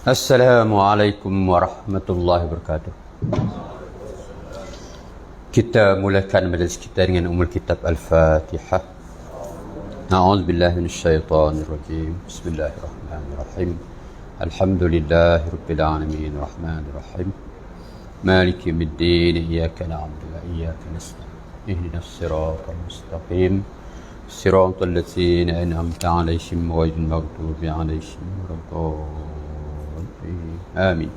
Assalamualaikum warahmatullahi wabarakatuh. Kita mulakan majlis kita dengan umul kitab Al-Fatihah. A'udzubillahi minasyaitonirrajim. Bismillahirrahmanirrahim. Alhamdulillahirabbil alamin arrahmanir rahim. Maliki yaumiddin. Iyyaka na'budu wa iyyaka nasta'in. Ihdinas siratal mustaqim. Siratal ladzina an'amta 'alaihim ghairil maghdubi 'alaihim waladdallin. Amin.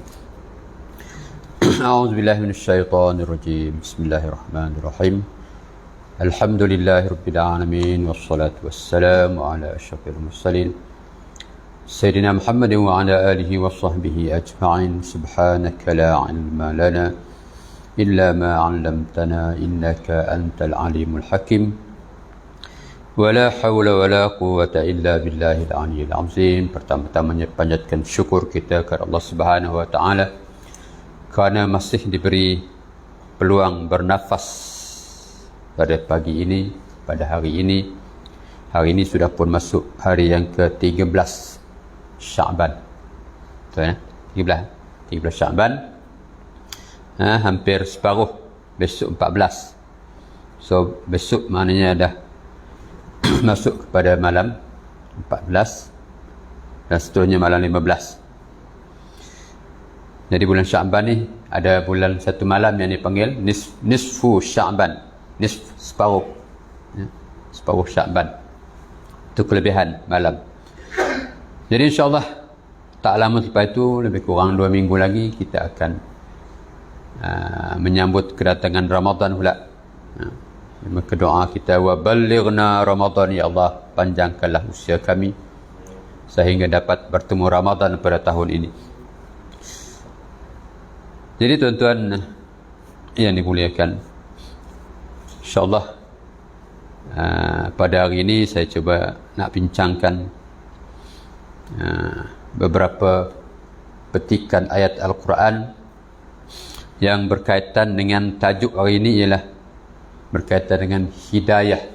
A'udzu billahi minasyaitonir rajim. Bismillahirrahmanirrahim. Alhamdulillahirabbil alamin wassalatu wassalamu ala asyrafil mursalin Sayyidina Muhammadin wa ala alihi wa sahbihi ajma'in. Subhanaka la ilma lana illa ma 'allamtana innaka antal alimul hakim. Wala hawla wala quwwata illa billahil aliyyil azim. Pertama-tamanya panjatkan syukur kita kepada Allah Subhanahu wa taala kerana masih diberi peluang bernafas pada pagi ini, pada hari ini. Hari ini sudah pun masuk hari yang ke-13 Sya'ban. Betul ya? 13 Sya'ban. Hampir separuh. Besok 14. So besok maknanya dah masuk kepada malam 14 dan seterusnya malam 15. Jadi bulan Sya'ban ni ada bulan satu malam yang dipanggil nisfu Sya'ban, separuh, separuh Sya'ban. Itu kelebihan malam. Jadi insyaAllah tak lama selepas itu, lebih kurang 2 minggu lagi kita akan menyambut kedatangan Ramadan pula. Maka doa kita, wa ballighna Ramadan, ya Allah panjangkanlah usia kami sehingga dapat bertemu Ramadan pada tahun ini. Jadi tuan-tuan yang dimuliakan, insyaAllah pada hari ini saya cuba nak bincangkan beberapa petikan ayat Al-Quran yang berkaitan dengan tajuk hari ini, ialah berkaitan dengan hidayah.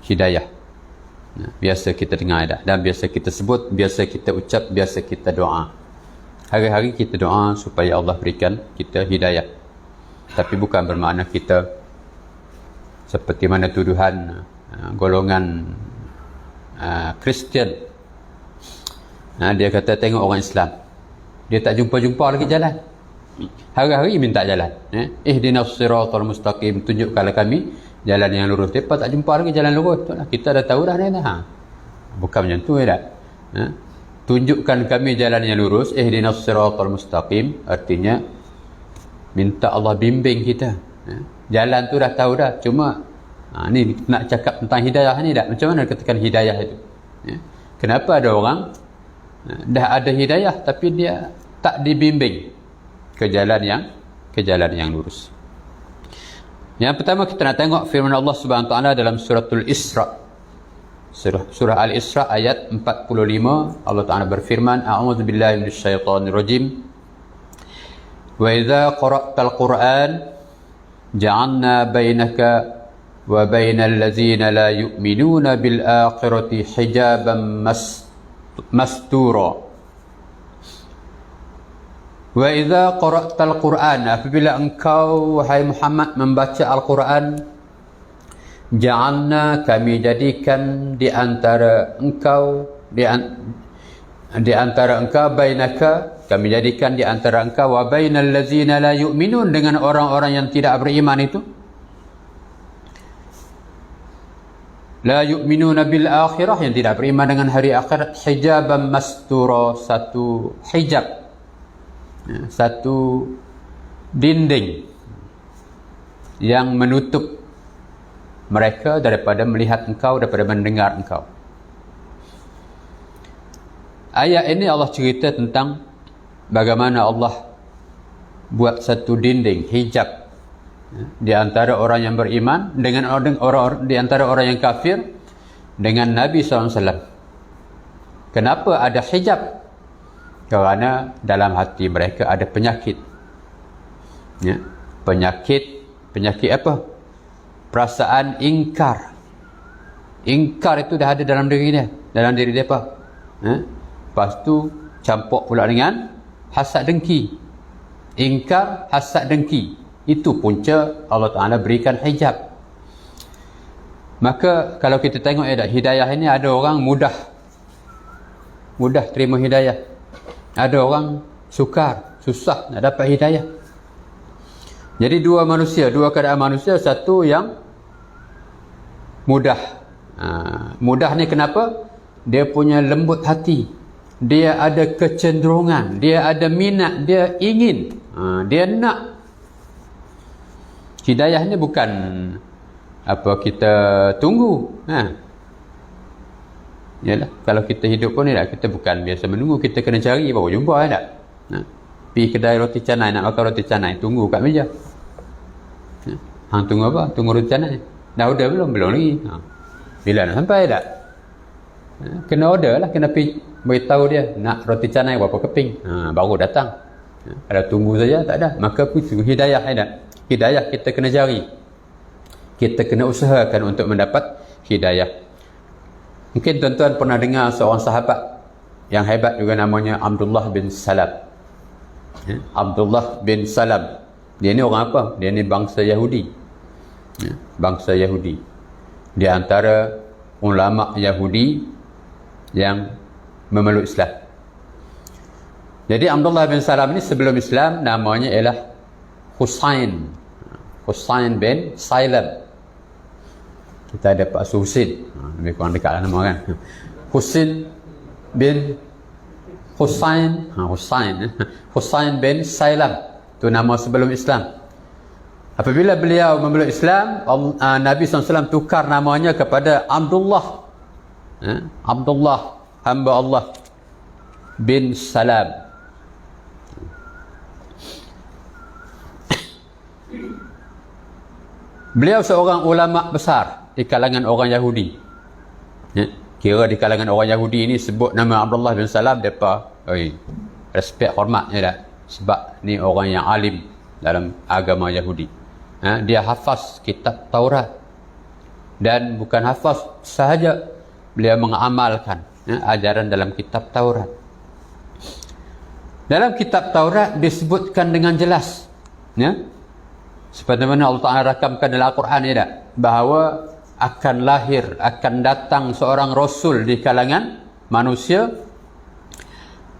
Hidayah. Biasa kita dengar dah, dan biasa kita sebut, biasa kita ucap, biasa kita doa. Hari-hari kita doa supaya Allah berikan kita hidayah. Tapi bukan bermakna kita seperti mana tuduhan golongan Kristian. Dia kata tengok orang Islam, dia tak jumpa-jumpa lagi jalan. Hari-hari minta jalan. Ihdinas siratal mustaqim, tunjukkanlah kami jalan yang lurus. Depa tak jumpa lagi jalan lurus. Itulah, kita dah tahu dah ni dah. Bukan macam tu ya. Tunjukkan kami jalan yang lurus. Ihdinas siratal mustaqim artinya minta Allah bimbing kita. Jalan tu dah tahu dah. Cuma ni nak cakap tentang hidayah ni dah. Macam mana katakan hidayah itu? Kenapa ada orang dah ada hidayah tapi dia tak dibimbing ke jalan yang lurus. Yang pertama kita nak tengok firman Allah Subhanahu wa taala dalam suratul Isra. Surah Al-Isra ayat 45. Allah Taala berfirman, a'udzubillahi minasyaitonir rajim. Wa idza qara'tal Qur'an ja'alna bainaka wa bainal ladzina la yu'minuna bil akhirati hijaban mastura. Wa idza qara'tal Qur'an, apabila engkau wahai Muhammad membaca Al-Quran, ja'alna, kami jadikan di antara engkau di antara engkau, bainaka, kami jadikan di antara engkau, wa bainal ladzina la yu'minun, dengan orang-orang yang tidak beriman itu, la yu'minuna bil akhirah, yang tidak beriman dengan hari akhirat, hijaban mastura, satu hijab, satu dinding yang menutup mereka daripada melihat engkau, daripada mendengar engkau. Ayat ini Allah cerita tentang bagaimana Allah buat satu dinding, hijab, di antara orang yang beriman dengan orang di antara orang yang kafir dengan Nabi SAW. Kenapa ada hijab? Kerana dalam hati mereka ada penyakit. Penyakit apa? Perasaan ingkar. Ingkar itu dah ada dalam diri dia, dalam diri mereka. Lepas tu campur pula dengan hasad dengki. Ingkar, hasad dengki, itu punca Allah Ta'ala berikan hijab. Maka kalau kita tengok hidayah ini, ada orang mudah terima hidayah, ada orang sukar, susah nak dapat hidayah. Jadi dua keadaan manusia. Satu yang mudah. Mudah ni kenapa? Dia punya lembut hati, dia ada kecenderungan, dia ada minat, dia ingin, dia nak. Hidayah ni bukan apa kita tunggu. Yalah, kalau kita hidup pun ni tak, kita bukan biasa menunggu, kita kena cari baru jumpa tak. Pergi kedai roti canai, nak makan roti canai, tunggu kat meja. Hang tunggu apa? Tunggu roti canai. Dah order belum? Belum lagi. Bila nak sampai tak? Kena order lah, kena pergi beritahu dia nak roti canai berapa keping, baru datang. Kalau tunggu saja tak ada. Maka itu hidayah. Hidayah kita kena cari, kita kena usahakan untuk mendapat hidayah. Mungkin tuan-tuan pernah dengar seorang sahabat yang hebat juga, namanya Abdullah bin Salam. Abdullah bin Salam, dia ni orang apa? Dia ni bangsa Yahudi. Bangsa Yahudi. Di antara ulama Yahudi yang memeluk Islam. Jadi Abdullah bin Salam ni sebelum Islam namanya ialah Husain bin Salam. Kita ada Pak Husin, lebih kurang dekat lah nama kan. Husain bin Salam, itu nama sebelum Islam. Apabila beliau memeluk Islam, Nabi SAW tukar namanya kepada Abdullah. Abdullah, hamba Allah bin Salam. Beliau seorang ulama besar di kalangan orang Yahudi. Kira di kalangan orang Yahudi ini sebut nama Abdullah bin Salam, mereka respect, hormatnya dah. Sebab ni orang yang alim dalam agama Yahudi. Dia hafaz kitab Taurat. Dan bukan hafaz sahaja, beliau mengamalkan ajaran dalam kitab Taurat. Dalam kitab Taurat disebutkan dengan jelas, seperti mana Allah Ta'ala rakamkan dalam Al-Quran ni tak, bahawa akan lahir, akan datang seorang Rasul di kalangan manusia,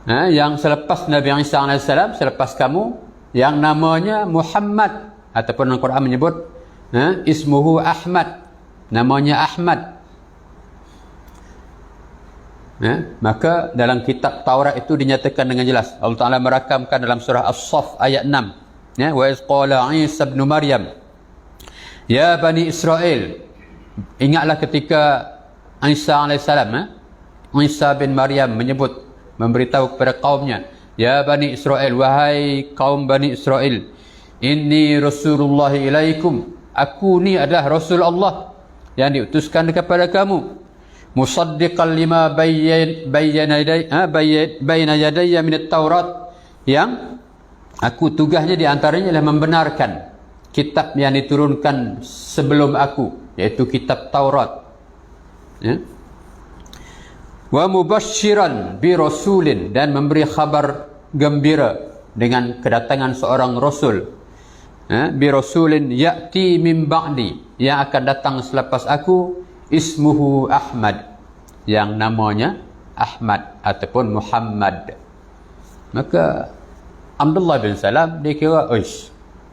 yang selepas Nabi Isa AS, selepas kamu, yang namanya Muhammad, ataupun Al-Quran menyebut ismuhu Ahmad, namanya Ahmad. Maka dalam kitab Taurat itu dinyatakan dengan jelas. Allah Ta'ala merakamkan dalam surah As-Saff ayat 6, wa iz qala Isa ibn Maryam ya Bani Israel. Ingatlah ketika Isa AS, Isa bin Maryam menyebut, memberitahu kepada kaumnya, ya Bani Israel, wahai kaum Bani Israel, inni Rasulullah ilaikum, aku ni adalah Rasul Allah yang diutuskan kepada kamu, musaddiqan lima bayna yadayya min at-Taurat, yang aku tugasnya di antaranya adalah membenarkan kitab yang diturunkan sebelum aku, iaitu kitab Taurat. Wa mubasysyiran bi rasulin, dan memberi khabar gembira dengan kedatangan seorang rasul, bi rasulin ya'ti min ba'di, yang akan datang selepas aku, ismuhu Ahmad, yang namanya Ahmad ataupun Muhammad. Maka Abdullah bin Salam dia kira,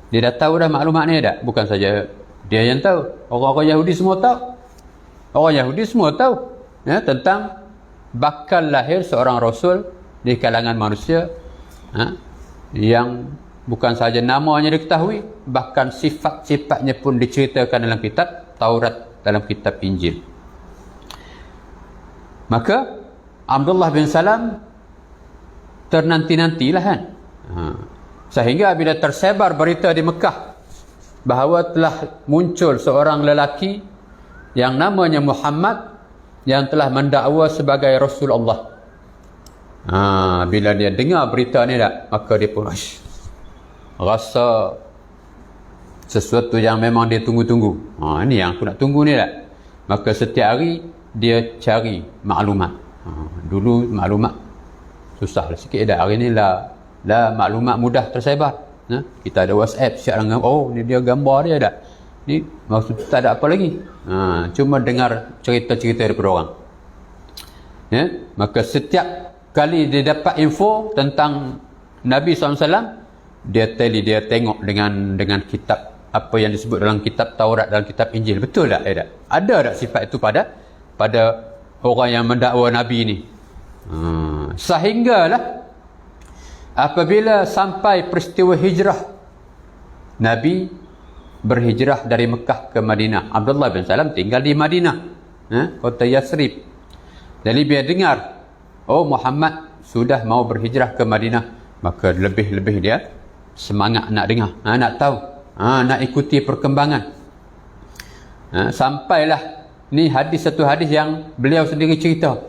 dia dah tahu dah maklumat ni dah. Bukan saja dia yang tahu, orang-orang Yahudi semua tahu. Orang Yahudi semua tahu tentang bakal lahir seorang Rasul di kalangan manusia, yang bukan saja namanya diketahui, bahkan sifat-sifatnya pun diceritakan dalam kitab Taurat, dalam kitab Injil. Maka Abdullah bin Salam ternanti-nantilah kan. Sehingga bila tersebar berita di Mekah bahawa telah muncul seorang lelaki yang namanya Muhammad, yang telah mendakwa sebagai Rasul Allah. Bila dia dengar berita ni tak, maka dia pun rasa sesuatu yang memang dia tunggu-tunggu. Ini yang aku nak tunggu ni tak. Maka setiap hari dia cari maklumat. Dulu maklumat susah lah sikit dah. Hari ni lah maklumat mudah tersebar. Kita ada WhatsApp, siap dengan ni dia gambar dia dah. Ni maksud tak ada apa lagi. Cuma dengar cerita-cerita daripada orang. Maka setiap kali dia dapat info tentang Nabi SAW, dia tengok dengan kitab apa yang disebut dalam kitab Taurat, dalam kitab Injil. Betul tak? Ada tak sifat itu pada orang yang mendakwa Nabi ni? Sehinggalah apabila sampai peristiwa hijrah, Nabi berhijrah dari Mekah ke Madinah. Abdullah bin Salam tinggal di Madinah, kota Yasrib. Jadi dia dengar, Muhammad sudah mau berhijrah ke Madinah, maka lebih-lebih dia semangat nak dengar, nak tahu, nak ikuti perkembangan. Sampailah ni satu hadis yang beliau sendiri cerita.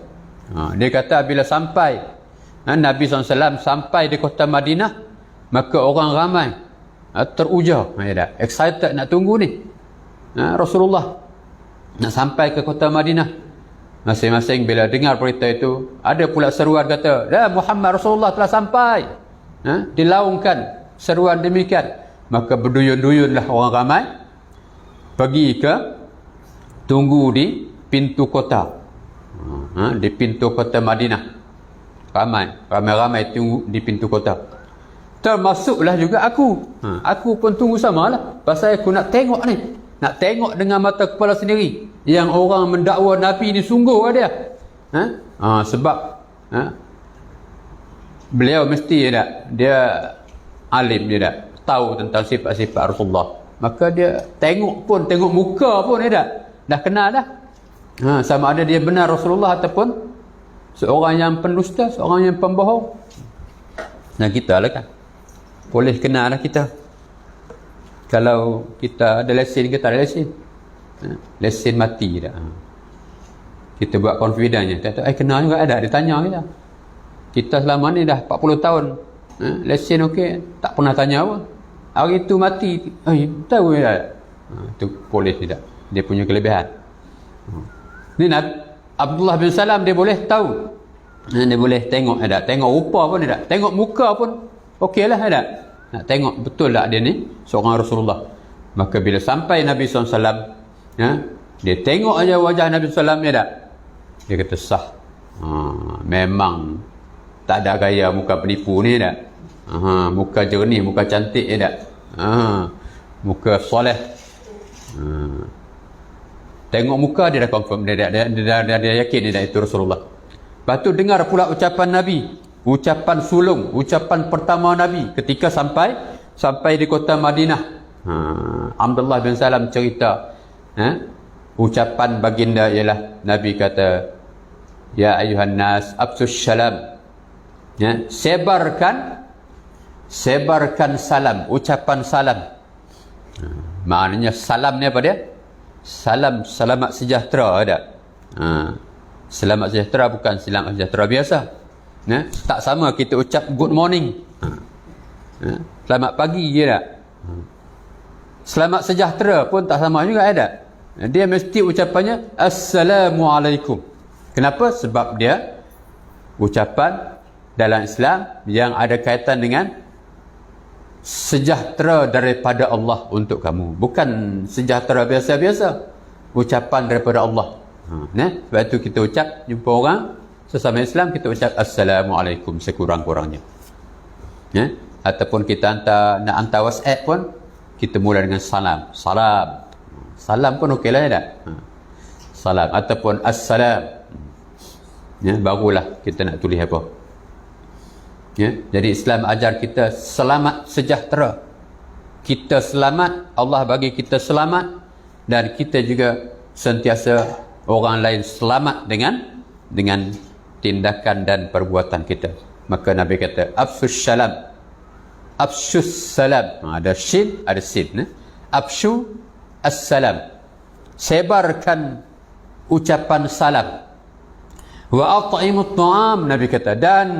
Dia kata bila sampai Nabi SAW sampai di kota Madinah, maka orang ramai teruja, excited nak tunggu ni Rasulullah nak sampai ke kota Madinah. Masing-masing bila dengar berita itu, ada pula seruan kata, Muhammad Rasulullah telah sampai. Dilaungkan seruan demikian, maka berduyun-duyunlah orang ramai pergi ke tunggu di pintu kota, di pintu kota Madinah. Ramai-ramai tunggu di pintu kota. Termasuklah juga aku. Aku pun tunggu samalah. Pasal aku nak tengok ni. Nak tengok dengan mata kepala sendiri yang orang mendakwa Nabi ni sungguh ke dia. Sebab beliau mesti dia alim, dia tahu tentang sifat-sifat Rasulullah. Maka dia tengok muka pun dah kenal dah. Sama ada dia benar Rasulullah ataupun seorang yang pendusta, seorang yang pembohong. Nah, kita lah kan boleh kenal lah kita. Kalau kita ada lesen ke tak ada lesen, lesen mati dah. Kita buat confidentnya, kenal juga ada, dia tanya kita selama ni dah 40 tahun, lesen okey, tak pernah tanya apa. Hari tu mati, tahu tak? Itu boleh tidak, dia punya kelebihan. Ni Abdullah bin Salam dia boleh tahu, dia boleh tengok tengok rupa pun tengok muka pun okeylah nak tengok betul tak dia ni seorang Rasulullah. Maka bila sampai Nabi SAW, dia tengok aja wajah Nabi SAW dia kata sah. Memang tak ada gaya muka penipu ni muka jernih, muka cantik muka soleh. Tengok muka dia dah confirm, dia yakin dia itu Rasulullah. Lepas tu dengar pula ucapan Nabi, ucapan sulung, ucapan pertama Nabi ketika sampai di kota Madinah. Abdullah bin Salam cerita, ucapan baginda ialah Nabi kata, ya ayuhan nas absus salam, sebarkan salam, ucapan salam. Maknanya salam ni apa dia? Salam, selamat sejahtera selamat sejahtera bukan selamat sejahtera biasa. Tak sama kita ucap good morning, selamat pagi je tak. Selamat sejahtera pun tak sama juga dia mesti ucapannya Assalamualaikum. Kenapa? Sebab dia ucapan dalam Islam yang ada kaitan dengan sejahtera daripada Allah untuk kamu, bukan sejahtera biasa-biasa, ucapan daripada Allah. Sebab itu kita ucap, jumpa orang sesama Islam, kita ucap Assalamualaikum sekurang-kurangnya. Ataupun kita nak hantar WhatsApp pun, kita mula dengan salam pun okeylah salam, ataupun assalam, barulah kita nak tulis apa. Jadi Islam ajar kita selamat sejahtera. Kita selamat, Allah bagi kita selamat, dan kita juga sentiasa orang lain selamat dengan tindakan dan perbuatan kita. Maka Nabi kata afsus salam, ada shin, ada sin. Afshu as-salam, sebarkan ucapan salam. Wa at'imut ta'am, Nabi kata, dan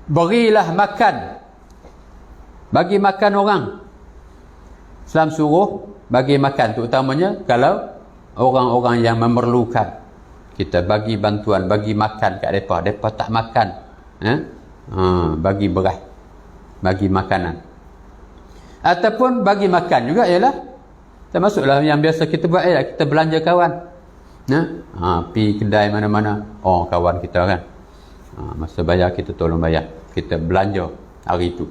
berilah makan, bagi makan orang. Islam suruh bagi makan, terutamanya kalau orang-orang yang memerlukan. Kita bagi bantuan, bagi makan kat mereka. Mereka tak makan. Bagi beras. Bagi makanan. Ataupun bagi makan juga ialah, termasuklah yang biasa kita buat ialah kita belanja kawan. Pergi kedai mana-mana. Oh, kawan kita kan. Masa bayar kita tolong bayar. Kita belanja hari itu.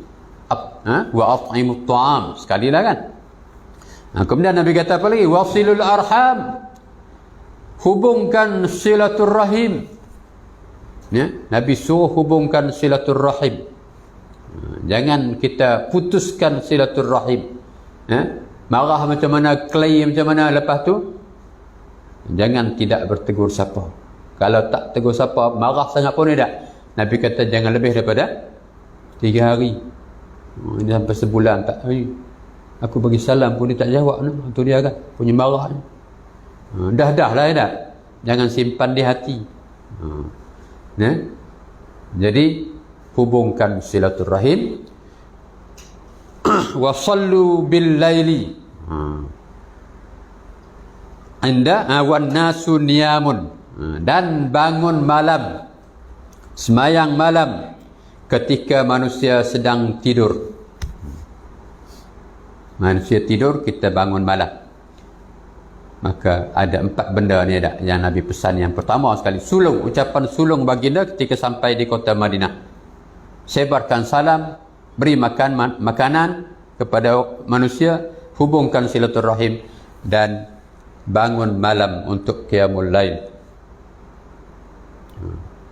Wa at'imut ta'am. Sekali lah kan. Kemudian Nabi kata apa lagi? Wasilul arham. Hubungkan silaturrahim. Nabi suruh hubungkan silaturrahim. Jangan kita putuskan silaturrahim. Marah macam mana, klaim macam mana lepas tu, jangan tidak bertegur siapa. Kalau tak tegur siapa, marah sangat pun tidak. Nabi kata jangan lebih daripada 3 hari. Ini sampai sebulan tak. Aku bagi salam pun dia tak jawab. Tu dia kan punya marah. Dah lah ya dah. Jangan simpan di hati. Jadi hubungkan silaturrahim. Wa sallu bil laili. Wan nasu niyamun. Dan bangun malam. Semayang malam ketika manusia sedang tidur. Manusia tidur, kita bangun malam. Maka ada 4 benda ni ada yang Nabi pesan. Yang pertama sekali, sulung, ucapan sulung baginda ketika sampai di kota Madinah. Sebarkan salam, beri makanan kepada manusia, hubungkan silaturahim, dan bangun malam untuk qiyamul lail.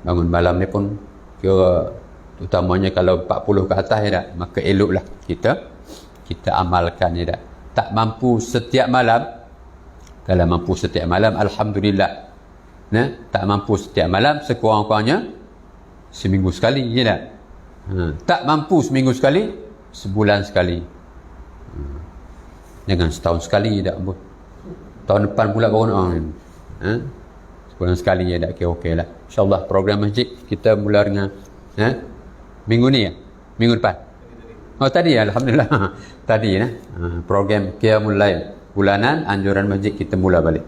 Bangun malam ni pun kira utamanya kalau 40 ke atas ya, maka eloklah kita amalkan ya. Tak mampu setiap malam. Kalau mampu setiap malam, alhamdulillah. Tak mampu setiap malam, sekurang-kurangnya seminggu sekali ya tak? Tak mampu seminggu sekali, sebulan sekali. Jangan setahun sekali tak pun. Tahun depan pula baru sebulan sekali ya tak, okey lah. InsyaAllah program masjid kita mula dengan minggu ni ya? Minggu depan? Oh tadi ya, alhamdulillah. Tadi program Qiyamul Lail bulanan anjuran masjid kita mula balik.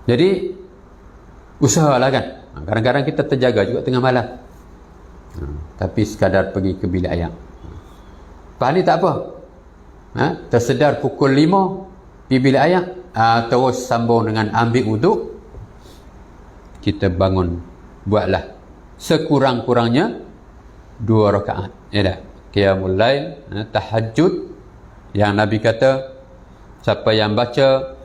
Jadi usahalah kan. Kadang-kadang kita terjaga juga tengah malam. Tapi sekadar pergi ke bilik ayam. Lepas ni tak apa. Tersedar pukul 5 pergi bilik ayam, terus sambung dengan ambil wuduk. Kita bangun, buatlah sekurang-kurangnya 2 rakaat. Ya dah. Qiyamul Lail, tahajud. Yang Nabi kata siapa yang baca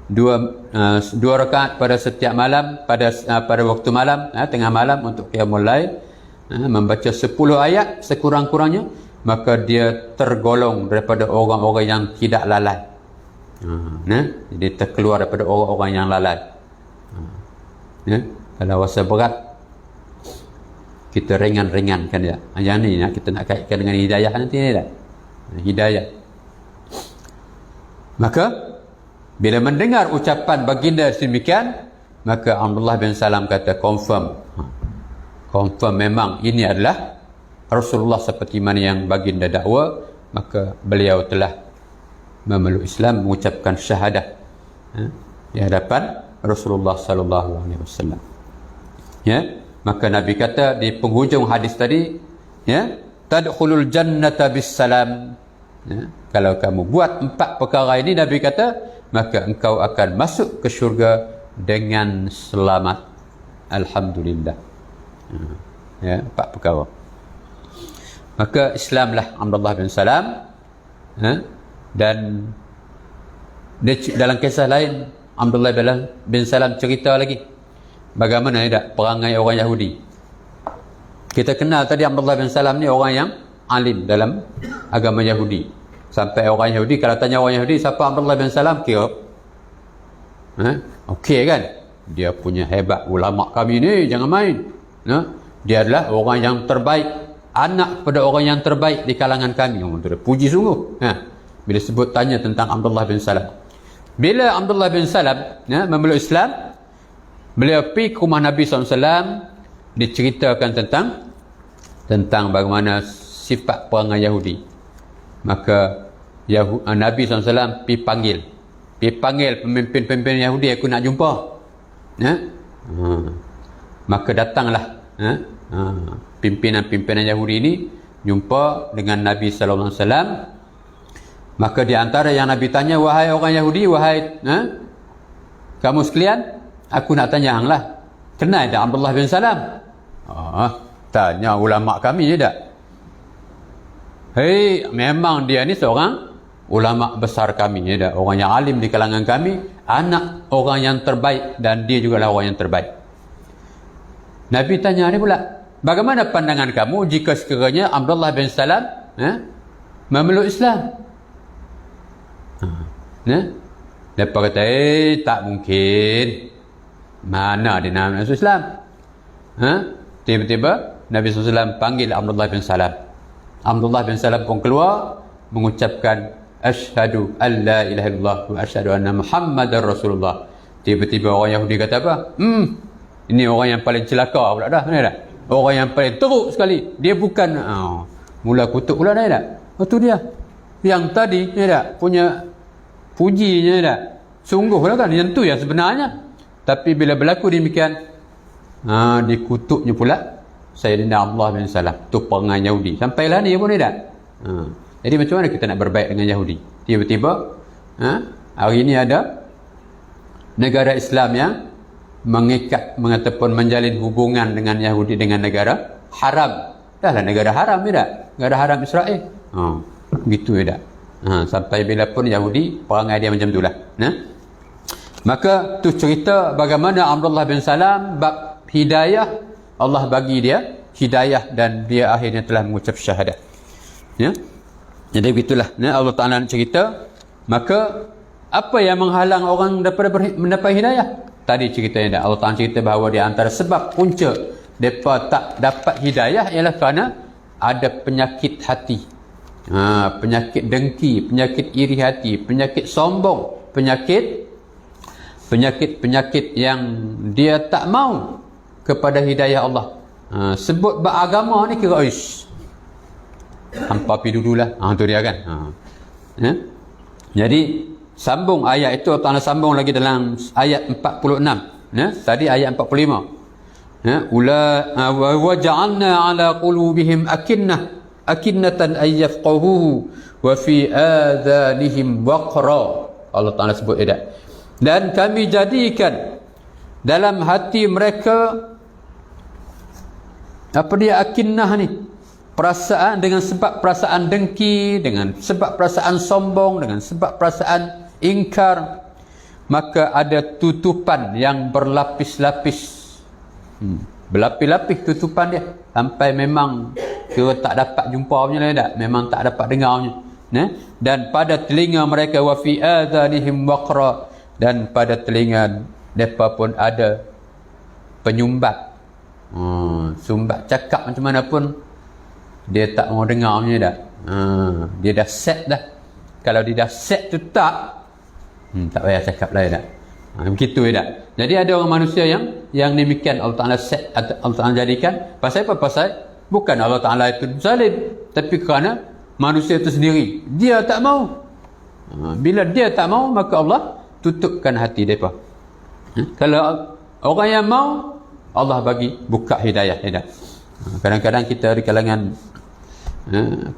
2 rakaat pada setiap malam, pada waktu malam, tengah malam untuk Qiyamul Lail, membaca 10 ayat sekurang-kurangnya, maka dia tergolong daripada orang-orang yang tidak lalai. Jadi terkeluar daripada orang-orang yang lalai. Kalau rasa berat, kita ringan-ringankan dia. Yang ni kita nak kaitkan dengan hidayah nanti ni tak? Hidayah. Maka bila mendengar ucapan baginda sedemikian, maka Abdullah bin Salam kata confirm memang ini adalah Rasulullah seperti mana yang baginda dakwa. Maka beliau telah memeluk Islam, mengucapkan syahadah di hadapan Rasulullah sallallahu alaihi wasallam. Maka Nabi kata di penghujung hadis tadi, tadkhulul jannata bis salam. Kalau kamu buat 4 perkara ini, Nabi kata, maka engkau akan masuk ke syurga dengan selamat. Alhamdulillah. 4 perkara. Maka Islamlah Abdullah bin Salam. Dan dalam kisah lain, Abdullah bin Salam cerita lagi bagaimana perangai orang Yahudi. Kita kenal tadi Abdullah bin Salam ni orang yang alim dalam agama Yahudi. Sampai orang Yahudi, kalau tanya orang Yahudi siapa Abdullah bin Salam, kira okey kan, dia punya hebat, ulama kami ni jangan main. Dia adalah orang yang terbaik, anak kepada orang yang terbaik di kalangan kami. Puji sungguh bila sebut tanya tentang Abdullah bin Salam. Bila Abdullah bin Salam memeluk Islam, beliau pergi ke rumah Nabi SAW, diceritakan tentang bagaimana sifat perangai Yahudi. Maka Nabi SAW pergi panggil pemimpin-pemimpin Yahudi, aku nak jumpa. Maka datanglah pimpinan-pimpinan Yahudi ini jumpa dengan Nabi SAW. Maka di antara yang Nabi tanya, wahai orang Yahudi, wahai kamu sekalian, aku nak tanya hanglah, kenal tak Abdullah bin Salam? Tanya ulama kami je tak? Hei, memang dia ni seorang ulama besar kami je tak? Orang yang alim di kalangan kami, anak orang yang terbaik, dan dia juga lah orang yang terbaik. Nabi tanya ni pula, bagaimana pandangan kamu jika sekiranya Abdullah bin Salam memeluk Islam? Mereka kata, tak mungkin. Mana dia nak masuk Islam? Tiba-tiba Nabi SAW panggil Abdullah bin Salam. Abdullah bin Salam pun keluar mengucapkan asyhadu an la ilaha illallah wa asyhadu anna Muhammadar Rasulullah. Tiba-tiba orang Yahudi kata apa? Ini orang yang paling celaka pula dah, benar tak? Orang yang paling teruk sekali. Dia bukan mula kutuk pula, dah tak? Itu dia. Yang tadi, ya tak? Punya pujinya, tak? Sungguhlah kan, yang tu yang sebenarnya. Tapi bila berlaku demikian, dikutuknya pula Sayyidina Abdullah bin Salam. Tu perangai Yahudi. Sampailah ni pun tak? Jadi macam mana kita nak berbaik dengan Yahudi? Tiba-tiba hari ini ada negara Islam yang mengikat ataupun menjalin hubungan dengan Yahudi dengan negara haram. Dahlah negara haram, tak? Negara haram Israel. Begitu tak? Sampai bila pun Yahudi perangai dia macam itulah. Maka tu cerita bagaimana Abdullah bin Salam bab hidayah, Allah bagi dia hidayah dan dia akhirnya telah mengucap syahadah. Ya. Jadi begitulah Allah Taala nak cerita. Maka apa yang menghalang orang daripada mendapat hidayah? Tadi ceritanya Allah Taala cerita bahawa di antara sebab punca mereka tak dapat hidayah ialah kerana ada penyakit hati. Penyakit dengki, penyakit iri hati, penyakit sombong, penyakit yang dia tak mau kepada hidayah Allah. Sebut beragama ni kira hampa pi dululah. Tu dia kan. Jadi sambung ayat itu, Allah Taala sambung lagi dalam ayat 46. Tadi ayat 45. Wa ja'alna ala qulubihim akinnatan ay yafqahuhu wa fi adhanihim waqra. Allah Taala sebut tidak. Dan kami jadikan dalam hati mereka apa dia akinnah ni, perasaan, dengan sebab perasaan dengki, dengan sebab perasaan sombong, dengan sebab perasaan ingkar, maka ada tutupan yang berlapis-lapis. Berlapis-lapis tutupan dia sampai memang kira tak dapat jumpa punya lah, tak? Memang tak dapat dengar punya. Dan pada telinga mereka wa fi adhanihim waqra, dan pada telinga mereka pun ada penyumbat. Sumbat cakap macam mana pun dia tak mau dengar punya dah. Dia dah set dah. Kalau dia dah set tu tak payah cakap lah tak. Begitu tak. Jadi ada orang manusia yang demikian Allah Taala set, Allah Taala jadikan. Pasal apa? Pasal bukan Allah Taala itu zalim, tapi kerana manusia itu sendiri dia tak mau. Bila dia tak mau, maka Allah tutupkan hati mereka. Kalau orang yang mau, Allah bagi buka hidayah. Kadang-kadang kita di kalangan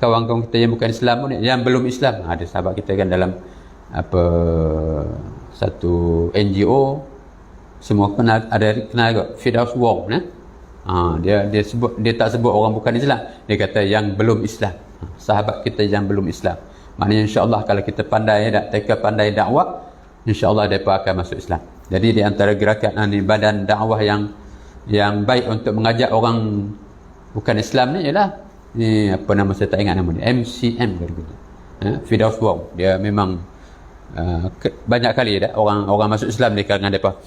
kawan-kawan kita yang bukan Islam pun, yang belum Islam, ada sahabat kita kan dalam satu NGO, semua kenal juga Firdaus Wong. Dia sebut, dia tak sebut orang bukan Islam, dia kata yang belum Islam, sahabat kita yang belum Islam. Maknanya insya-Allah kalau kita pandai pandai dakwah, insya-Allah mereka akan masuk Islam. Jadi di antara gerakan badan dakwah yang baik untuk mengajak orang bukan Islam ni ialah apa nama, saya tak ingat nama dia, MCM gitu. Firdaus Wong, dia memang banyak kali orang masuk Islam di kalangan mereka.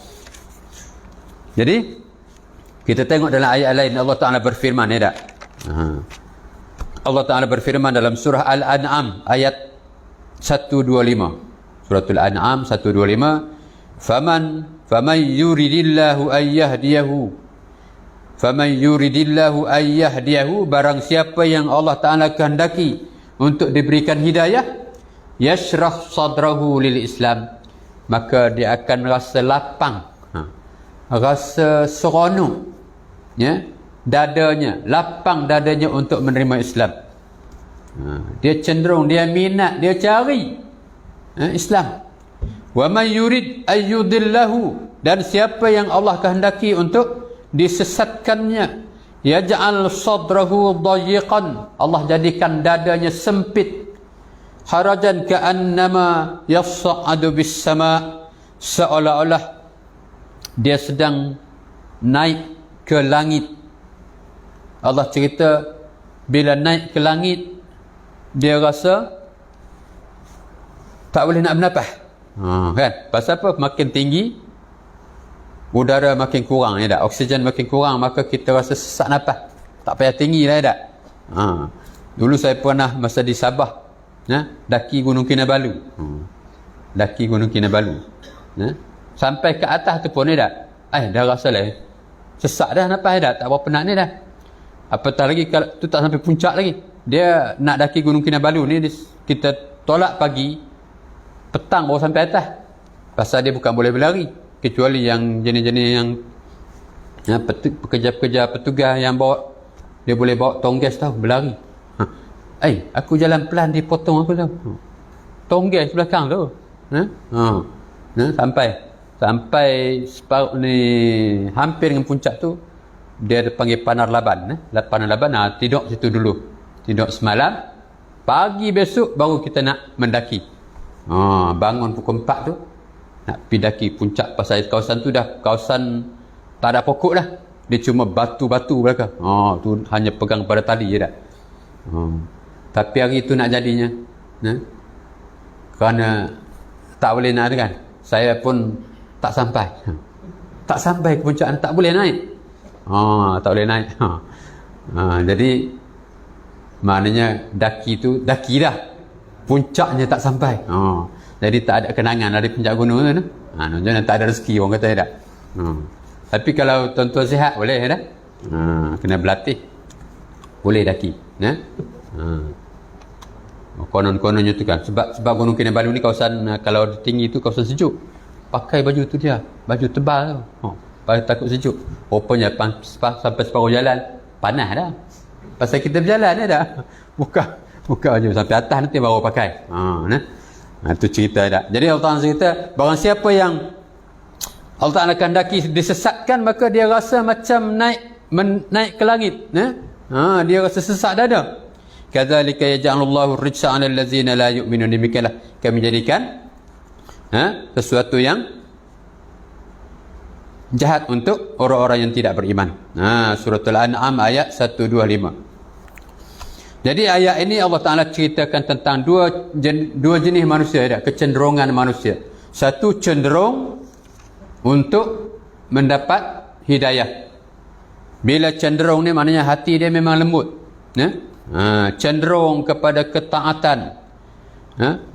Jadi kita tengok dalam ayat lain Allah Taala berfirman Allah Taala berfirman dalam surah Al-An'am ayat 125. Suratul An'am 125. Faman yuridillahu ayyahdiyahu, barang siapa yang Allah Taala kehendaki untuk diberikan hidayah, yashrah sadrahu lil Islam, maka dia akan rasa lapang, rasa seronok, ya, dadanya, lapang dadanya untuk menerima Islam. Dia cenderung, dia minat, dia cari Islam. Wa man yurid ayyudillahu, dan siapa yang Allah kehendaki untuk disesatkannya, yaj'al sadrahu dayiqan, Allah jadikan dadanya sempit, harajan ka'annama yas'adu bis sama, seolah-olah dia sedang naik ke langit. Allah cerita bila naik ke langit dia rasa tak boleh nak bernafas, kan? Pasal apa? Makin tinggi udara makin kurang, ya tak? Oksigen makin kurang, maka kita rasa sesak nafas. Tak payah tinggi lah, ya tak? Dulu saya pernah masa di Sabah, daki Gunung Kinabalu. Daki Gunung Kinabalu. Sampai ke atas tu pun, ya tak? Dah rasa lah sesak dah nafas, ya tak? Tak berapa nak ni dah. Apatah lagi kalau tu tak sampai puncak lagi. Dia nak daki Gunung Kinabalu ni, kita tolak pagi, petang baru sampai atas. Pasal dia bukan boleh berlari, kecuali yang jenis-jenis yang pekerja-pekerja petugas yang bawa, dia boleh bawa tonggas tau, berlari. Aku jalan pelan, dia potong aku tau. Tonggas belakang tu. Sampai separuh ni, hampir dengan puncak tu, dia panggil Panar Laban. Panar Laban, tidur situ dulu. Tidur semalam. Pagi besok baru kita nak mendaki. Bangun pukul 4 tu, nak pergi daki puncak. Pasal kawasan tu dah kawasan tak ada pokok dah. Dia cuma batu-batu belakang. Tu hanya pegang pada tali je dah. Tapi hari tu nak jadinya, kerana tak boleh nak kan. Saya pun tak sampai. Tak sampai ke puncak, tak boleh naik. Tak boleh naik. Jadi maknanya daki tu, daki dah, puncaknya tak sampai. Jadi tak ada kenangan dari puncak gunung tu. Jangan tak ada rezeki, orang kata, tak. Tapi kalau tuan-tuan sihat, boleh, tak? Kena berlatih, boleh daki. Konon-kononnya tu kan, sebab Gunung Kinabalu ni kawasan, kalau tinggi tu kawasan sejuk. Pakai baju tu dia, baju tebal tu. Takut sejuk. Rupanya sampai separuh jalan panas dah. Pasal kita berjalan dah. Buka baju sampai atas nanti baru pakai. Itu cerita dah. Jadi Allah Ta'ala cerita, barang siapa yang Allah Ta'ala akan daki disesatkan, maka dia rasa macam naik ke langit. Dia rasa sesak dada. Kadzalika yaj'alullahu rijsa 'alal ladzina la yu'minun. Demikianlah kami jadikan sesuatu yang jahat untuk orang-orang yang tidak beriman. Suratul An'am ayat 125. Jadi ayat ini Allah Ta'ala ceritakan tentang dua jenis manusia, kecenderungan manusia. Satu cenderung untuk mendapat hidayah. Bila cenderung ni maknanya hati dia memang lembut, cenderung kepada ketaatan,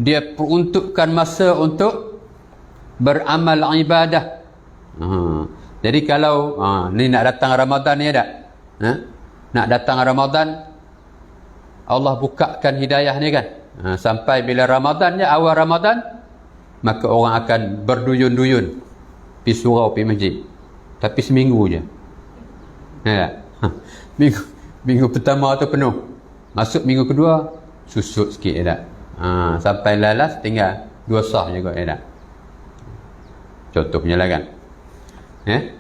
dia peruntukkan masa untuk beramal ibadah. Jadi kalau ni nak datang Ramadan ni, tak? Nak datang Ramadan, Allah bukakan hidayah ni kan. Sampai bila Ramadan je, awal Ramadan, maka orang akan berduyun-duyun pergi surau, pergi masjid. Tapi seminggu je. Minggu pertama tu penuh. Masuk minggu kedua, susut sikit, tak? Sampai lalas tinggal 2 sah je kot, tak? Contohnya lah kan.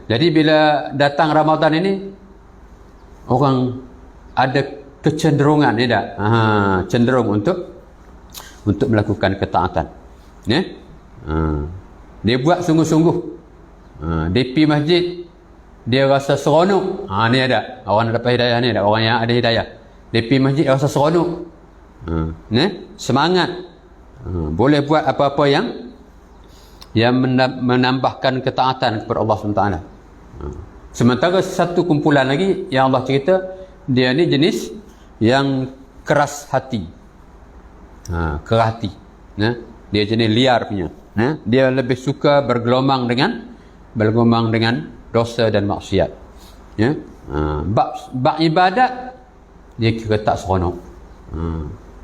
Jadi bila datang Ramadan ini, orang ada kecenderungan, tak? Cenderung untuk melakukan ketaatan. Dia buat sungguh-sungguh. Dia pergi masjid, dia rasa seronok. Ni ada orang dapat hidayah ni, ada orang yang ada hidayah. Dia pergi masjid rasa seronok, semangat, boleh buat apa-apa yang menambahkan ketaatan kepada Allah SWT. Sementara satu kumpulan lagi yang Allah cerita, dia ni jenis yang keras hati. Keras hati. Dia jenis liar punya. Dia lebih suka bergelomang dengan dosa dan maksiat. Bab ibadat dia kira tak seronok.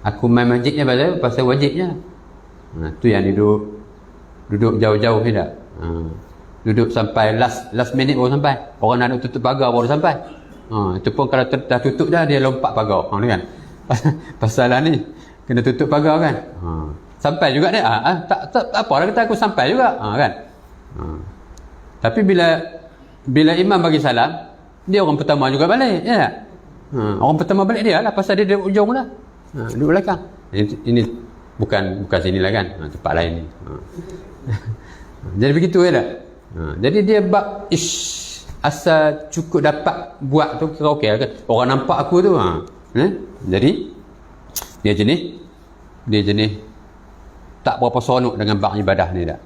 Aku main masjidnya pasal wajibnya. Tu yang duduk jauh-jauh tidak. Duduk sampai last minute baru sampai. Orang nak tutup pagar baru sampai. Itu pun kalau dah tutup dah, dia lompat pagar. Kan? Pasal ni kena tutup pagar kan. Sampai juga dia. Tak apa lah, kata aku sampai juga. Kan? Tapi bila imam bagi salam, dia orang pertama juga balik. Ya tak? Orang pertama balik dia lah, pasal dia duduk ujung lah. Duduk belakang. Ini bukan sini lah kan. Tempat lain ni. Jadi begitu ya tak? Jadi dia asal cukup dapat buat tu kira okey kan. Orang nampak aku tu. Jadi dia jenis tak berapa seronok dengan bab ibadah ni tak.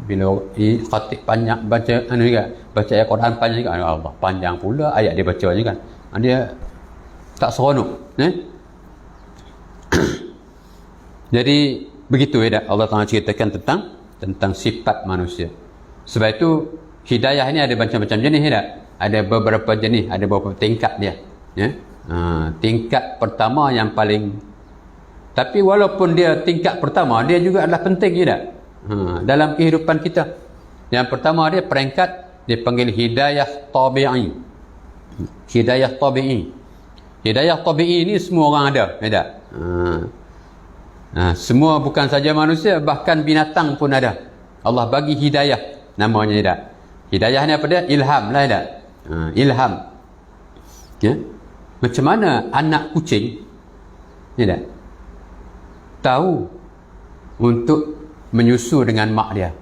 Bila khatib panjang baca baca ayat Quran panjang juga, Allah panjang pula ayat dia baca je kan. Dia tak seronok. Jadi begitu ya Allah Taala ceritakan tentang sifat manusia. Sebab itu hidayah ini ada macam-macam jenis ya. Ada beberapa jenis, ada beberapa tingkat dia. Ya. Tingkat pertama yang paling, tapi walaupun dia tingkat pertama, dia juga adalah penting ya. Dalam kehidupan kita. Yang pertama dia peringkat dia panggil hidayah tabi'i. Hidayah tabi'i. Hidayah tabi'i ni semua orang ada, ya. Semua bukan saja manusia, bahkan binatang pun ada. Allah bagi hidayah namanya ya. Hidayah ni apa dia? Ilham lah ya. Ilham. Ya. Macam mana anak kucing ya tahu untuk menyusu dengan mak dia.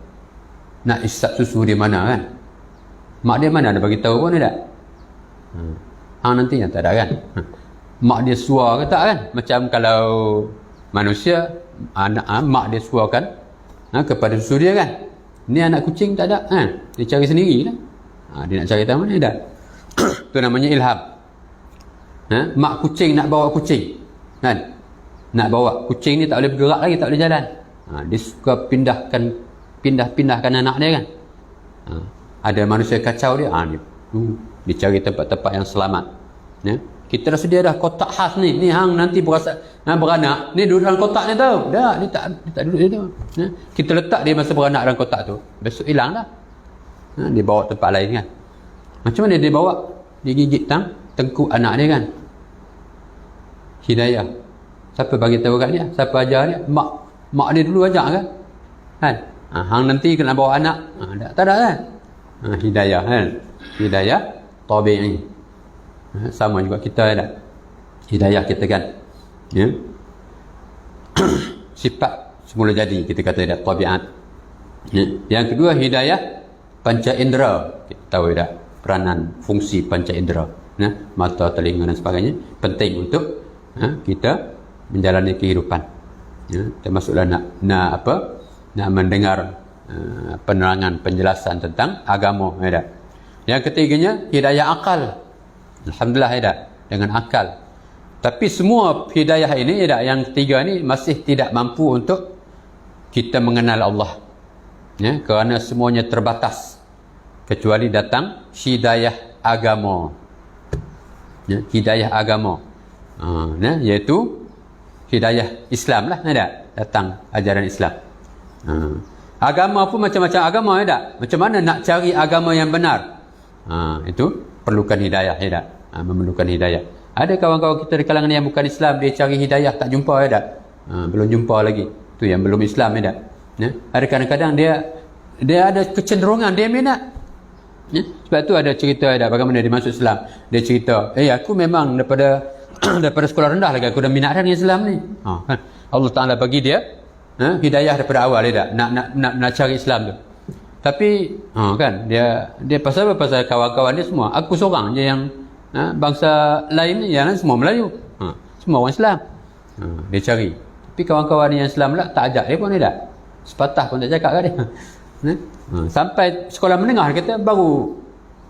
Nak isap susu di mana kan? Mak dia mana ada bagi tahu pun tak? Nantinya tak ada kan? Mak dia suar ke tak kan? Macam kalau manusia mak dia suarkan kepada susu dia kan? Ni anak kucing tak ada kan? Dia cari sendiri lah. Dia nak cari tahu mana tak? Itu namanya ilham. Mak kucing nak bawa kucing kan? Nak bawa kucing ni tak boleh bergerak lagi, tak boleh jalan. Dia suka pindah-pindahkan anak dia kan. Ada manusia kacau dia, dia cari tempat-tempat yang selamat. Ya. Kita dah sedia dah kotak khas ni hang nanti beranak ni duduk dalam kotak ni tau. Dah dia tak duduk situ. Ya. Kita letak dia masa beranak dalam kotak tu, besok hilang dah. Dia bawa tempat lain kan. Macam mana dia bawa? Dia gigit tengkuk anak dia kan. Hidayah. Siapa bagi tahu kat dia? Siapa ajar dia? Mak dia dulu ajar kan? Hang nanti kena bawa anak. Tak ada kan? Hidayah kan? Hidayah tabi'i. Sama juga kita ada. Hidayah kita kan? Ya. Sifat semula jadi kita kata dia tabiat. Ya. Yang kedua hidayah panca indera. Kita tahu tak? Peranan fungsi panca indera. Ya. Mata, telinga dan sebagainya penting untuk kita menjalani kehidupan. Ya, termasuklah nak mendengar penerangan penjelasan tentang agama ya. Yang ketiganya hidayah akal. Alhamdulillah ya, dengan akal. Tapi semua hidayah ini ya, yang ketiga ni masih tidak mampu untuk kita mengenal Allah. Ya, kerana semuanya terbatas kecuali datang hidayah agama. Ya, hidayah agama. Iaitu hidayah Islam lah ada datang ajaran Islam. Agama pun macam-macam agama ada. Macam mana nak cari agama yang benar? Itu perlukan hidayah ya. Memerlukan hidayah. Ada kawan-kawan kita di kalangan yang bukan Islam, dia cari hidayah tak jumpa ya. Belum jumpa lagi. Tu yang belum Islam ya. Ada kadang-kadang dia ada kecenderungan dia minat. Ya? Sebab tu ada cerita ya, bagaimana dia masuk Islam. Dia cerita, aku memang daripada sekolah rendah lagi aku dah minat dengan Islam ni. Kan? Allah Taala bagi dia hidayah daripada awal dia nak cari Islam tu. Tapi kan dia pasal apa? Pasal kawan-kawan dia semua. Aku seorang je yang bangsa lain ni yang semua Melayu. Semua orang Islam. Dia cari. Tapi kawan-kawan yang Islam pula tak ajak dia pun dia tak. Sepatah pun tak cakap kat dia. Sampai sekolah menengah kata baru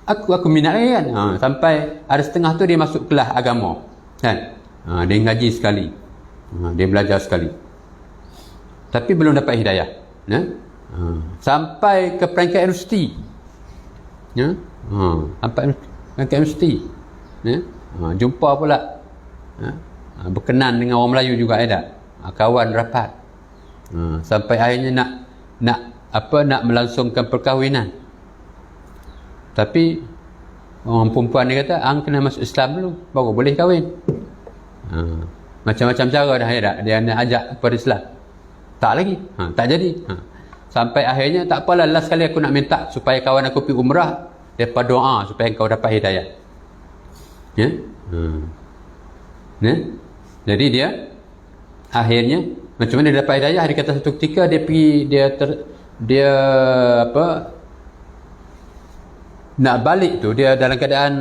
aku minat lagi kan. Sampai ada setengah tu dia masuk kelas agama. Kan? Dia ngaji sekali. Dia belajar sekali. Tapi belum dapat hidayah. Sampai ke peringkat universiti. Sampai peringkat universiti. Jumpa pula. Berkenan dengan orang Melayu juga ada. Kawan rapat. Sampai akhirnya nak melangsungkan perkahwinan. Tapi orang perempuan ni kata, hang kena masuk Islam dulu baru boleh kahwin. Macam-macam cara dah dia nak ajak kepada Islam. Tak lagi. Tak jadi. Sampai akhirnya tak apalah, last kali aku nak minta supaya kawan aku pergi umrah, depa doa supaya kau dapat hidayah. Ya. Jadi dia akhirnya macam mana dia dapat hidayah? Dia kata satu ketika dia pergi, dia nak balik tu, dia dalam keadaan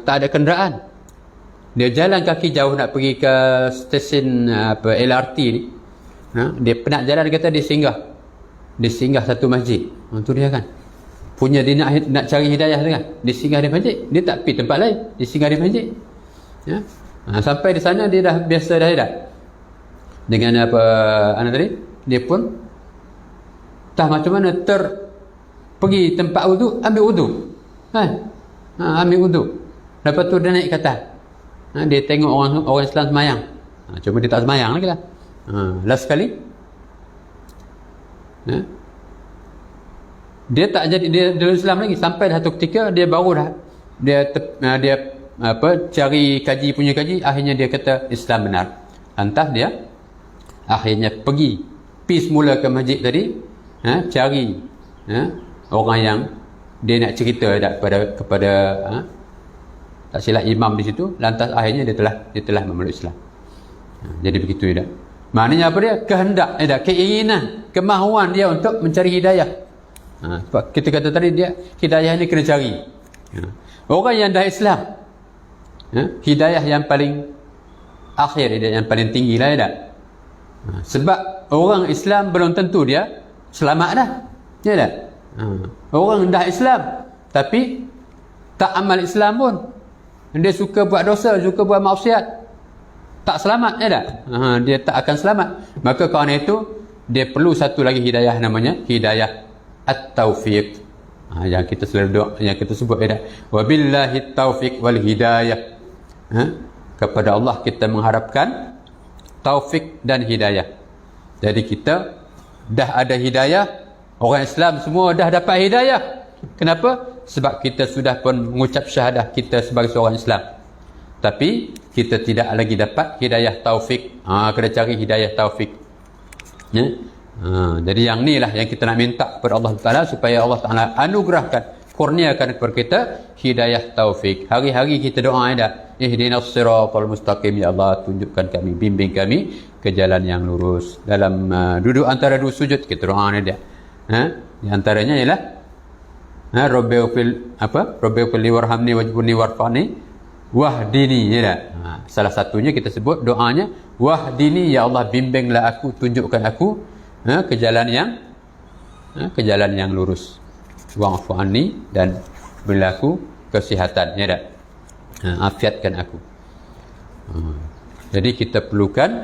tak ada kenderaan. Dia jalan kaki jauh nak pergi ke stesen LRT ni. Dia penat jalan, dia kata dia singgah satu masjid. Tu dia kan punya, dia nak cari hidayah tu kan. Dia singgah di masjid, dia tak pergi tempat lain, dia singgah di masjid. Sampai di sana dia dah biasa dah dengan anak tadi, dia pun tak macam mana pergi tempat wudu, ambil wudu. Ambil wudu. Lepas tu dia naik ke atas. Dia tengok orang Islam semayang. Cuma dia tak semayang lagi lah. Last sekali dia tak jadi dia Islam lagi. Sampai satu ketika dia baru dah dia cari kaji, akhirnya dia kata Islam benar. Lantas dia akhirnya pergi semula ke masjid tadi, cari orang yang dia nak cerita kepada tak silap imam di situ. Lantas akhirnya dia telah memeluk Islam. Jadi begitu dia. Maknanya apa dia? Kehendak, keinginan, kemahuan dia untuk mencari hidayah. Sebab kita kata tadi, dia hidayah ni kena cari. Orang yang dah Islam, hidayah yang paling akhir, hidayah yang paling tinggi lah tak? Sebab orang Islam belum tentu dia selamat dah. Ya tak? Orang dah Islam tapi tak amal Islam pun, dia suka buat dosa, suka buat maksiat, tak selamat, ya tak? Dia tak akan selamat. Maka kerana itu dia perlu satu lagi hidayah, namanya hidayah at-taufiq. Yang kita selalu doa, yang kita sebut, ya tak? Wabillahi taufiq wal hidayah. Kepada Allah kita mengharapkan taufik dan hidayah. Jadi kita dah ada hidayah, orang Islam semua dah dapat hidayah. Kenapa? Sebab kita sudah pun mengucap syahadah kita sebagai seorang Islam, tapi kita tidak lagi dapat hidayah taufik. Kena cari hidayah taufik. Jadi yang ni lah yang kita nak minta kepada Allah Ta'ala, supaya Allah Ta'ala anugerahkan, kurniakan kepada kita hidayah taufik. Hari-hari kita doa, ada ihdinas siratal mustaqim, ya Allah tunjukkan kami, bimbing kami ke jalan yang lurus. Dalam duduk antara dua sujud kita doa ni dia. Di antaranya ialah Rabbil warhamni wajburni warfani wahdini, ya tak? Salah satunya kita sebut doanya wahdini, ya Allah bimbinglah aku, tunjukkan aku ke jalan yang lurus. Wa'fu anni, dan berilah aku kesihatan, ya tak? Afiatkan aku. Jadi kita perlukan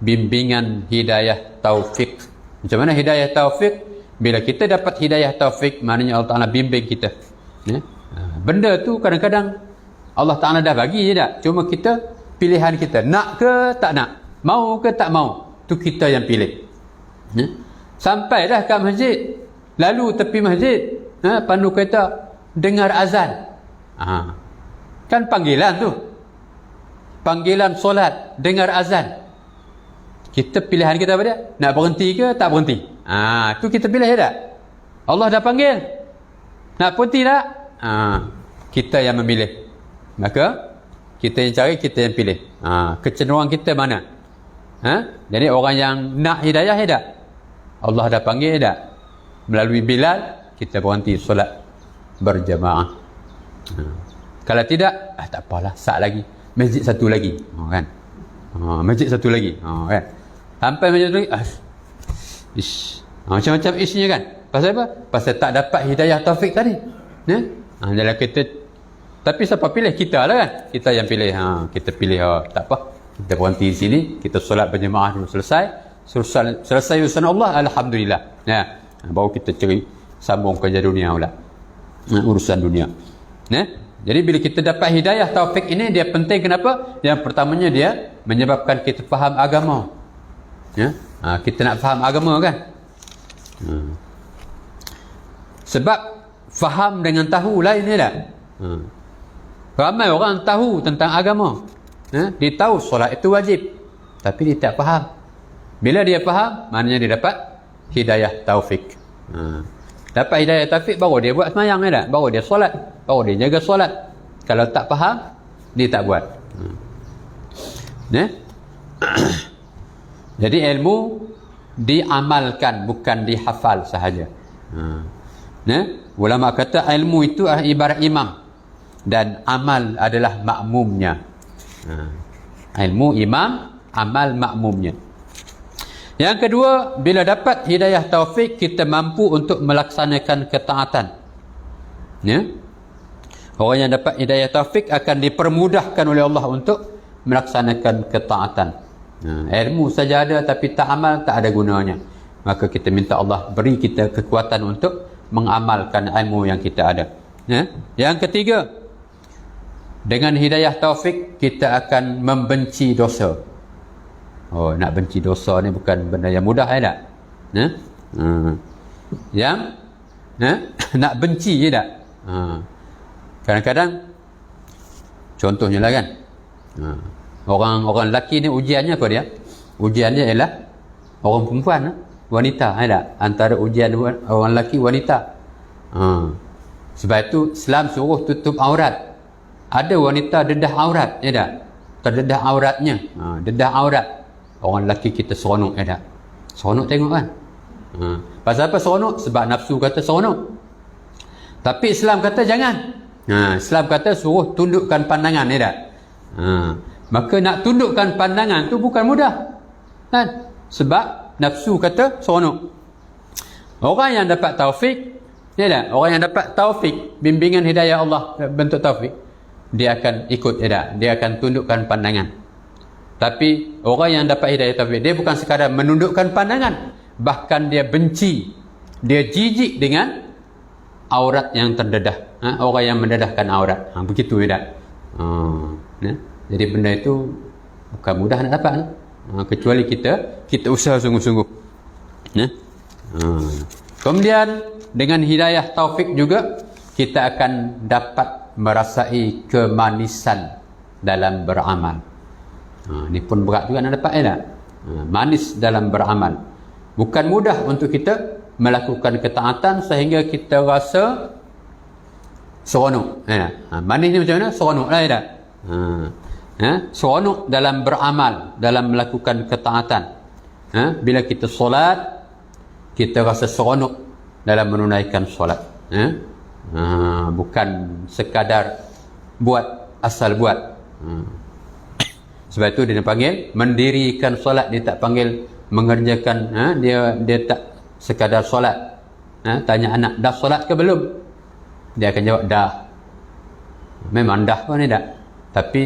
bimbingan hidayah taufik. Macam mana hidayah taufik? Bila kita dapat hidayah taufik, maknanya Allah Ta'ala bimbing kita. Benda tu kadang-kadang Allah Ta'ala dah bagi, je tak? Cuma kita, pilihan kita, nak ke tak nak, mau ke tak mau, tu kita yang pilih. Sampai dah kat masjid, lalu tepi masjid, pandu kereta, dengar azan. Kan panggilan tu, panggilan solat, dengar azan. Kita pilihan kita apa dia? Nak berhenti ke tak berhenti? Tu kita pilih, ya tak? Allah dah panggil, nak berhenti tak? Kita yang memilih. Maka kita yang cari, kita yang pilih. Kecenderungan kita mana? Jadi orang yang nak hidayah, ya tak? Allah dah panggil, ya tak? Melalui Bilal, kita berhenti solat berjamaah. Kalau tidak, tak apalah, sat lagi, masjid satu lagi, kan? Masjid satu lagi, kan? Sampai masjid satu lagi, macam-macam isinya, kan? Pasal apa? Pasal tak dapat hidayah taufik tadi. Dalam kita, tapi siapa pilih? Kita lah, kan? Kita yang pilih. Kita pilih, tak apa, kita berhenti di sini, kita solat berjemaah dulu, selesai urusan Allah, alhamdulillah. Baru kita cari sambung kerja dunia pula, urusan dunia. Jadi bila kita dapat hidayah taufik ini, dia penting. Kenapa? Yang pertamanya, dia menyebabkan kita faham agama. Kita nak faham agama kan. Sebab faham dengan tahu lain ni tak? Ramai orang tahu tentang agama. Dia tahu solat itu wajib, tapi dia tak faham. Bila dia faham, maknanya dia dapat hidayah taufik. Dapat hidayah taufik, baru dia buat semayang ni tak? Baru dia solat, baru dia jaga solat. Kalau tak faham, dia tak buat. Jadi ilmu diamalkan, bukan dihafal sahaja. Ulama kata ilmu itu ibarat imam, dan amal adalah makmumnya. Ilmu imam, amal makmumnya. Yang kedua, bila dapat hidayah taufik, kita mampu untuk melaksanakan ketaatan. Orang yang dapat hidayah taufik akan dipermudahkan oleh Allah untuk melaksanakan ketaatan. Ilmu saja ada tapi tak amal, tak ada gunanya. Maka kita minta Allah beri kita kekuatan untuk mengamalkan ilmu yang kita ada. Yang ketiga, dengan hidayah taufik kita akan membenci dosa. Nak benci dosa ni bukan benda yang mudah, tak? Yang nak benci je tak? Kadang-kadang contohnya lah kan, orang lelaki ni ujiannya apa dia? Ujiannya ialah orang perempuan, wanita, tak? Antara ujian orang lelaki wanita. Sebab itu Islam suruh tutup aurat. Ada wanita dedah aurat, tak? Terdedah auratnya, dedah aurat. Orang lelaki kita seronok, tak? Seronok tengok kan? Pasal apa seronok? Sebab nafsu kata seronok. Tapi Islam kata jangan. Islam kata suruh tundukkan pandangan, tak? Maka nak tundukkan pandangan tu bukan mudah, kan? Sebab nafsu kata seronok. Orang yang dapat taufik, tak? Orang yang dapat taufik, bimbingan hidayah Allah bentuk taufik, dia akan ikut, tak? Dia akan tundukkan pandangan. Tapi orang yang dapat hidayah taufik, dia bukan sekadar menundukkan pandangan, bahkan dia benci, dia jijik dengan aurat yang terdedah. Orang yang mendedahkan aurat, begitu, tak? Jadi benda itu bukan mudah nak dapat, kecuali kita usaha sungguh-sungguh. Kemudian dengan hidayah taufik juga kita akan dapat merasai kemanisan dalam beramal. Ini pun berat juga nak dapat, tak? Manis dalam beramal. Bukan mudah untuk kita melakukan ketaatan sehingga kita rasa seronok. Manis ni macam mana? Seronok lah, tak? Seronok dalam beramal, dalam melakukan ketaatan. Bila kita solat, kita rasa seronok dalam menunaikan solat. Bukan sekadar buat, asal buat. Sebab itu dia panggil mendirikan solat, dia tak panggil mengerjakan. Dia tak sekadar solat. Tanya anak, dah solat ke belum? Dia akan jawab, dah. Memang dah pun tak. Tapi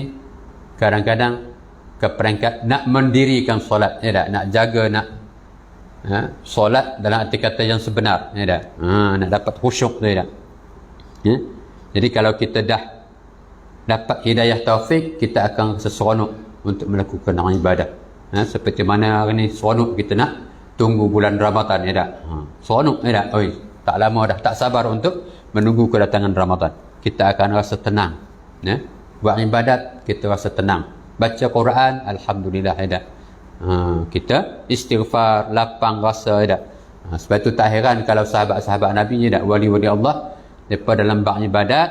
kadang-kadang ke peringkat nak mendirikan solat, tak? Nak jaga, nak solat dalam arti kata yang sebenar, tak? Nak dapat khusyuk, tak? Jadi kalau kita dah dapat hidayah taufik, kita akan rasa seronok untuk melakukan ibadah. Seperti mana hari ni seronok kita nak tunggu bulan Ramadan, tak? Seronok, tak? Tak lama dah, tak sabar untuk menunggu kedatangan Ramadan. Kita akan rasa tenang. Buat ibadat, kita rasa tenang. Baca Quran, alhamdulillah, tak? Kita istighfar, lapang rasa, tak? Sebab itu tak heran kalau sahabat-sahabat Nabi, tak? Wali-wali Allah, mereka dalam bab ibadat,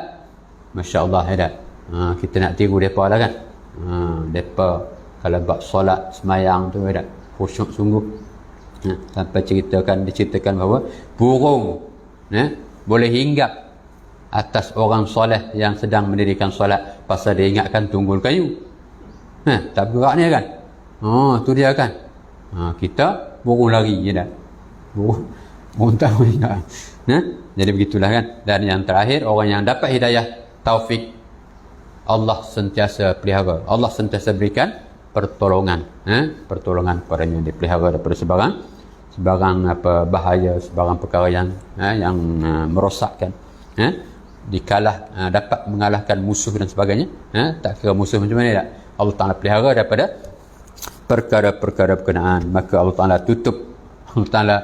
Masya Allah, tak? Kita nak tiru mereka lah, kan? Mereka kalau bab solat, semayang tu, tak? Khusyuk sungguh. Sampai diceritakan bahawa burung boleh hinggap atas orang soleh yang sedang mendirikan solat pasal dia ingatkan tunggul kayu. Tak bergerak ni, kan? Tu dia, kan? Kita burung lari je, tak? Burung tahu ingat. Jadi begitulah, kan? Dan yang terakhir, orang yang dapat hidayah taufik, Allah sentiasa pelihara. Allah sentiasa berikan pertolongan. Pertolongan kepadanya, dipelihara daripada sebarang apa bahaya, sebarang perkara yang merosakkan. Dapat mengalahkan musuh dan sebagainya. Tak kira musuh macam mana, tak? Allah Ta'ala pelihara daripada perkara-perkara berkenaan. Maka Allah Ta'ala tutup, Allah Ta'ala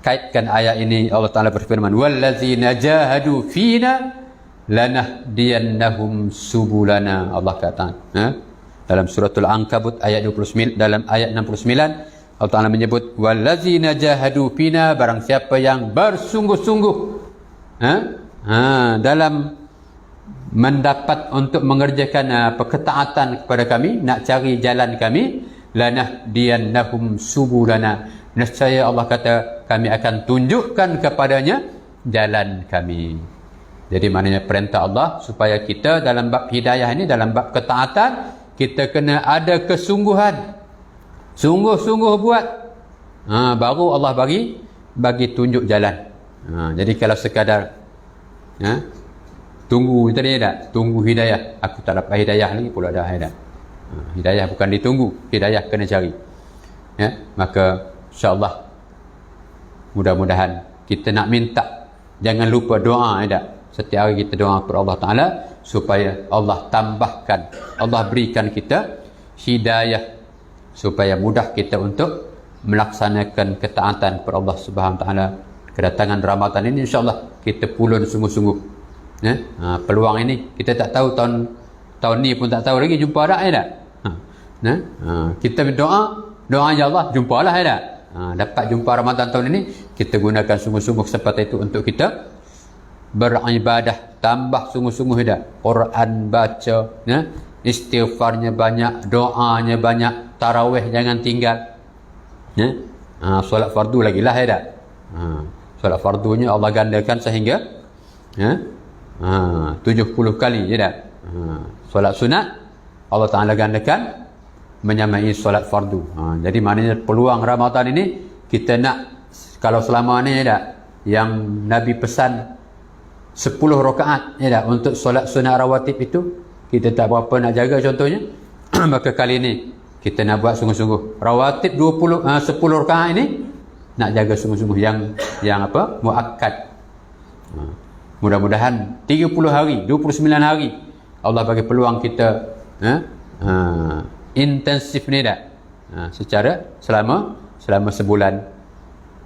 kaitkan ayat ini. Allah Ta'ala berfirman, wallazina jahadu fina lanahdiyannahum subulana. Allah kata dalam suratul Ankabut ayat 29, dalam ayat 69, Allah Ta'ala menyebut wallazina jahadu fina, barang siapa yang bersungguh-sungguh dalam mendapat untuk mengerjakan ketaatan kepada kami, nak cari jalan kami, lanahdiyannahum subulana, nescaya Allah kata kami akan tunjukkan kepadanya jalan kami. Jadi maknanya perintah Allah supaya kita dalam bab hidayah ini, dalam bab ketaatan, kita kena ada kesungguhan, sungguh-sungguh buat, baru Allah bagi tunjuk jalan. Jadi kalau sekadar tunggu tadi tak, tunggu hidayah, aku tak dapat hidayah lagi pula dah hidayah. Hidayah bukan ditunggu, hidayah kena cari. Maka insya-Allah mudah-mudahan kita nak minta, jangan lupa doa tak. Setiap hari kita doa kepada Allah Ta'ala supaya Allah tambahkan, Allah berikan kita hidayah supaya mudah kita untuk melaksanakan ketaatan kepada Allah Subhanahu Wa Ta'ala. Kedatangan Ramadan ini insya-Allah kita pulun sungguh-sungguh. Peluang ini kita tak tahu, tahun ni pun tak tahu lagi jumpa tak tak. Kita berdoa ya Allah, jumpalah tak. Dapat jumpa Ramadan tahun ini, kita gunakan sungguh-sungguh kesempatan itu untuk kita beribadah, tambah sungguh-sungguh tak. Quran baca, istighfarnya banyak, doanya banyak, tarawih jangan tinggal. Solat fardu lagi lah tak. Solat fardunya Allah gandakan sehingga 70 kali je tak. Solat sunat Allah Ta'ala gandakan menyamai solat fardu. Jadi maknanya peluang Ramadan ini kita nak, kalau selama ni tak, yang Nabi pesan 10 rakaat tak, untuk solat sunat rawatib itu kita tak berapa nak jaga contohnya. Maka kali ini kita nak buat sungguh-sungguh rawatib 10 rakaat ini nak jaga sungguh-sungguh yang apa, muakkad. Mudah-mudahan 30 hari, 29 hari Allah bagi peluang kita intensif ni tak, secara selama sebulan.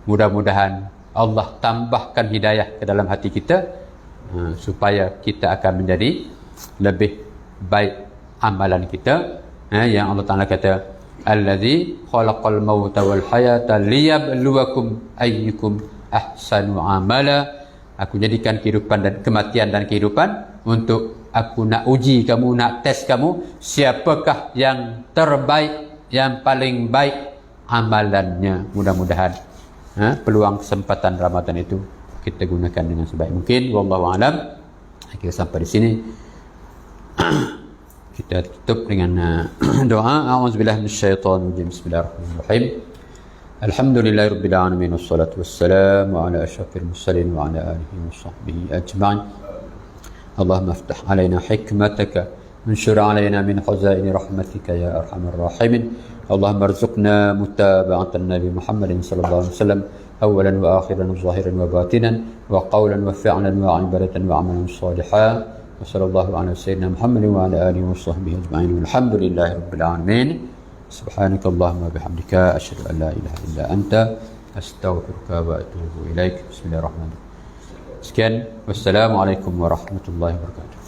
Mudah-mudahan Allah tambahkan hidayah ke dalam hati kita, supaya kita akan menjadi lebih baik amalan kita. Yang Allah Ta'ala kata, allazi khalaqal mauta wal hayata liyabluwakum ayyukum ahsanu amala. Aku jadikan kehidupan dan kematian dan kehidupan untuk aku nak uji kamu, nak test kamu, siapakah yang terbaik, yang paling baik amalannya. Mudah-mudahan peluang kesempatan Ramadan itu kita gunakan dengan sebaik mungkin. Wallahu a'lam. Kita sampai di sini. Kita tutup dengan doa. A'udzubillahi minasyaitonir rajim. Bismillahirrahmanirrahim. Alhamdulillahirabbil alamin wassalatu wassalamu ala asyrafil mursalin wa ala alihi washabbihi ajma'in. Allahumma iftah alaina hikmataka wanshur alaina min khazaini rahmatika ya arhamar rahimin. Allahumma arzuqna mutaba'atan nabi Muhammadin sallallahu alaihi wasallam awalan wa akhiran wa zahiran wa batinan wa qawlan wa fi'lan wa ibadatan wa amalan salihan. Wa sallallahu ala sayyidina Muhammadin wa ala alihi wa sahbihi ajma'in. Alhamdulillahi rabbil alamin. Subhanakallahumma bihamdika asyhadu an la ilaha illa anta astaghfiruka wa atubu ilaik. Bismillahirrahmanirrahim. Sekian, wassalamualaikum warahmatullahi wabarakatuh.